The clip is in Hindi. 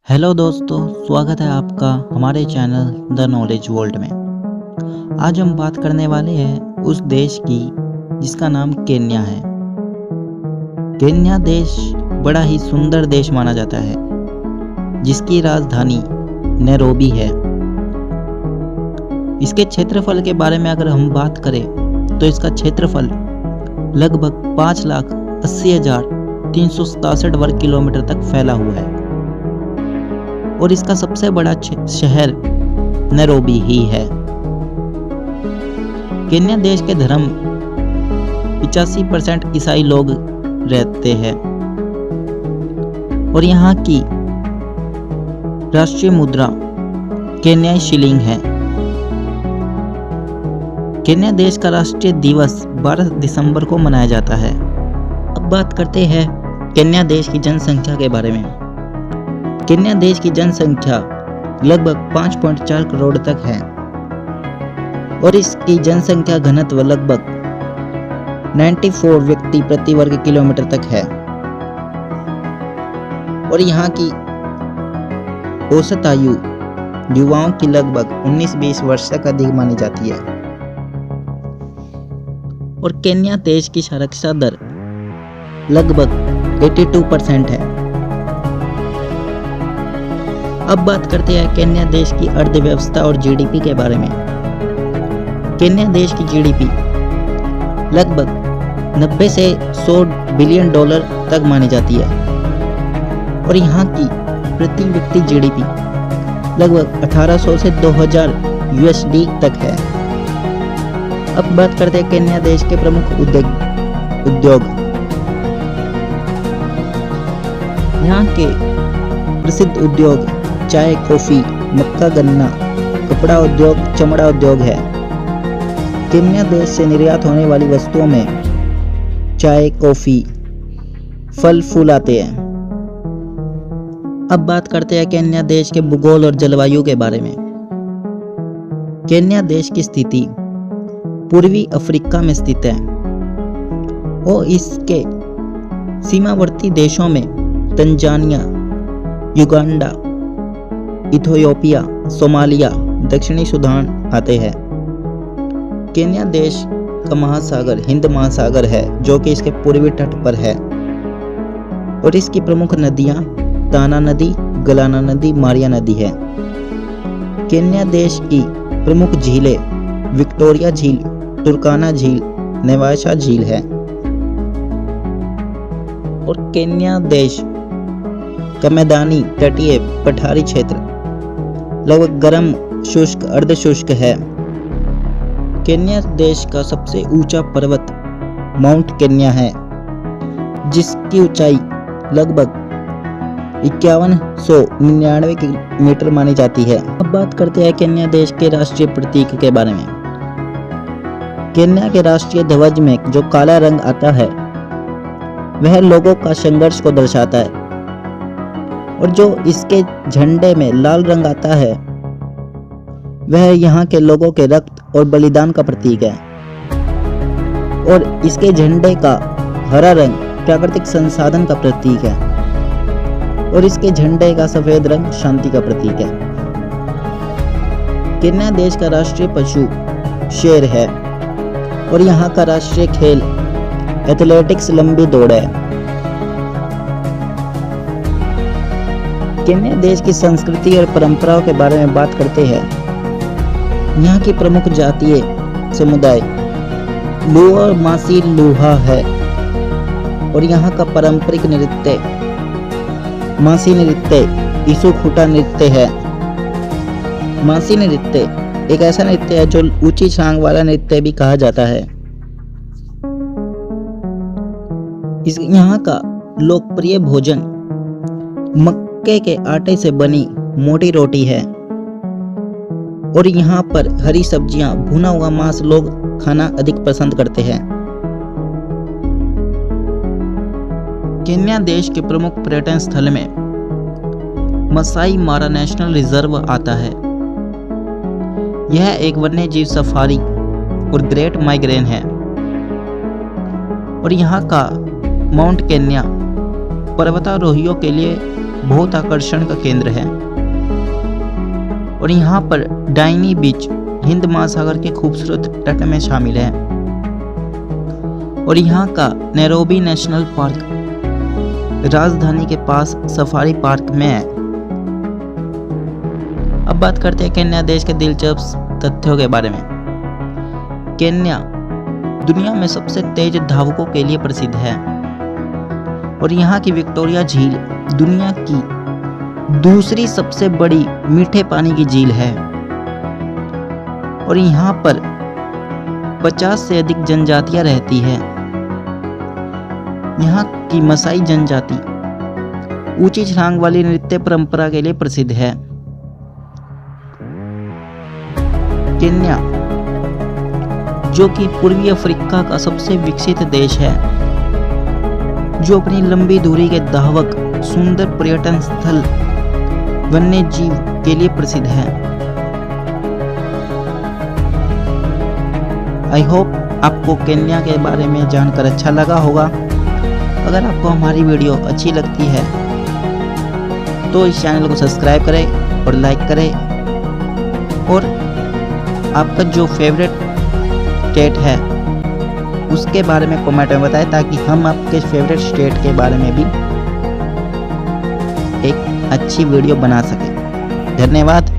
हेलो दोस्तों, स्वागत है आपका हमारे चैनल द नॉलेज वर्ल्ड में। आज हम बात करने वाले हैं उस देश की जिसका नाम केन्या है। केन्या देश बड़ा ही सुंदर देश माना जाता है, जिसकी राजधानी नैरोबी है। इसके क्षेत्रफल के बारे में अगर हम बात करें तो इसका क्षेत्रफल लगभग 5,80,367 वर्ग किलोमीटर तक फैला हुआ है और इसका सबसे बड़ा शहर नैरोबी ही है। केन्या देश के धर्म 85% ईसाई लोग रहते हैं और यहाँ की राष्ट्रीय मुद्रा केन्याई शिलिंग है। केन्या देश का राष्ट्रीय दिवस 12 दिसंबर को मनाया जाता है। अब बात करते हैं केन्या देश की जनसंख्या के बारे में। केन्या देश की जनसंख्या लगभग 5.4 करोड़ तक है और इसकी जनसंख्या घनत्व लगभग 94 व्यक्ति प्रति वर्ग किलोमीटर तक है और यहाँ की औसत आयु युवाओं की लगभग 19-20 वर्ष तक अधिक मानी जाती है और केन्या देश की साक्षरता दर लगभग 82% है। अब बात करते हैं केन्या देश की अर्थव्यवस्था और जीडीपी के बारे में। केन्या देश की जीडीपी लगभग 90 से 100 बिलियन डॉलर तक मानी जाती है और यहाँ की प्रति व्यक्ति जीडीपी लगभग 1800 से 2000 यूएसडी तक है। अब बात करते हैं केन्या देश के प्रमुख उद्योग। यहाँ के प्रसिद्ध उद्योग चाय, कॉफी, मक्का, गन्ना, कपड़ा उद्योग, चमड़ा उद्योग है। केन्या देश से निर्यात होने वाली वस्तुओं में चाय, कॉफी, फल फूल आते हैं। अब बात करते हैं केन्या देश के भूगोल और जलवायु के बारे में। केन्या देश की स्थिति पूर्वी अफ्रीका में स्थित है और इसके सीमावर्ती देशों में तंजानिया, युगांडा, इथियोपिया, सोमालिया, दक्षिणी सूडान आते हैं। केन्या देश का महासागर हिंद महासागर है जो कि इसके पूर्वी तट पर है और इसकी प्रमुख नदियां ताना नदी, गलाना नदी, मारिया नदी है। केन्या देश की प्रमुख झीलें विक्टोरिया झील, तुर्काना झील, नेवाशा झील है और केन्या देश का मैदानी तटीय पठारी क्षेत्र लगभग गर्म शुष्क अर्धशुष्क है। केन्या देश का सबसे ऊंचा पर्वत माउंट केन्या है जिसकी ऊंचाई लगभग 5199 मीटर मानी जाती है। अब बात करते हैं केन्या देश के राष्ट्रीय प्रतीक के बारे में। केन्या के राष्ट्रीय ध्वज में जो काला रंग आता है वह लोगों का संघर्ष को दर्शाता है और जो इसके झंडे में लाल रंग आता है वह यहाँ के लोगों के रक्त और बलिदान का प्रतीक है और इसके झंडे का हरा रंग प्राकृतिक संसाधन का प्रतीक है और इसके झंडे का सफेद रंग शांति का प्रतीक है। केन्या देश का राष्ट्रीय पशु शेर है और यहाँ का राष्ट्रीय खेल एथलेटिक्स लंबी दौड़ है। केन्या देश की संस्कृति और परंपराओं के बारे में बात करते हैं। यहाँ की प्रमुख जातीय समुदाय लुओ और मासी लूहा है और यहाँ का पारंपरिक नृत्य मासी नृत्य, ईसु खुटा नृत्य है। मासी नृत्य एक ऐसा नृत्य है जो ऊंची छांग वाला नृत्य भी कहा जाता है। यहाँ का लोकप्रिय भोजन मक्के के आटे से बनी मोटी रोटी है और यहाँ पर हरी सब्जियां, भुना हुआ मांस लोग खाना अधिक पसंद करते हैं। केन्या देश के प्रमुख पर्यटन स्थल में मसाई मारा नेशनल रिजर्व आता है। यह एक वन्यजीव सफारी और ग्रेट माइग्रेन है और यहाँ का माउंट केन्या पर्वतारोहियों के लिए बहुत आकर्षण का केंद्र है और यहाँ पर डाइनी बीच हिंद महासागर के खूबसूरत तट में शामिल है और यहाँ का नैरोबी नेशनल पार्क राजधानी के पास सफारी पार्क में है। अब बात करते हैं केन्या देश के दिलचस्प तथ्यों के बारे में। केन्या दुनिया में सबसे तेज धावकों के लिए प्रसिद्ध है और यहाँ की विक्टोरिया झील दुनिया की दूसरी सबसे बड़ी मीठे पानी की झील है और यहाँ पर 50 से अधिक जनजातियां रहती है। यहाँ की मसाई जनजाति ऊंची छलांग वाली नृत्य परंपरा के लिए प्रसिद्ध है। केन्या जो कि पूर्वी अफ्रीका का सबसे विकसित देश है, जो अपनी लंबी दूरी के धावक, सुंदर पर्यटन स्थल, वन्य जीव के लिए प्रसिद्ध है। आई होप आपको केन्या के बारे में जानकर अच्छा लगा होगा। अगर आपको हमारी वीडियो अच्छी लगती है तो इस चैनल को सब्सक्राइब करें और लाइक करें और आपका जो फेवरेट स्टेट है उसके बारे में कमेंट में बताएं ताकि हम आपके फेवरेट स्टेट के बारे में भी एक अच्छी वीडियो बना सकें। धन्यवाद।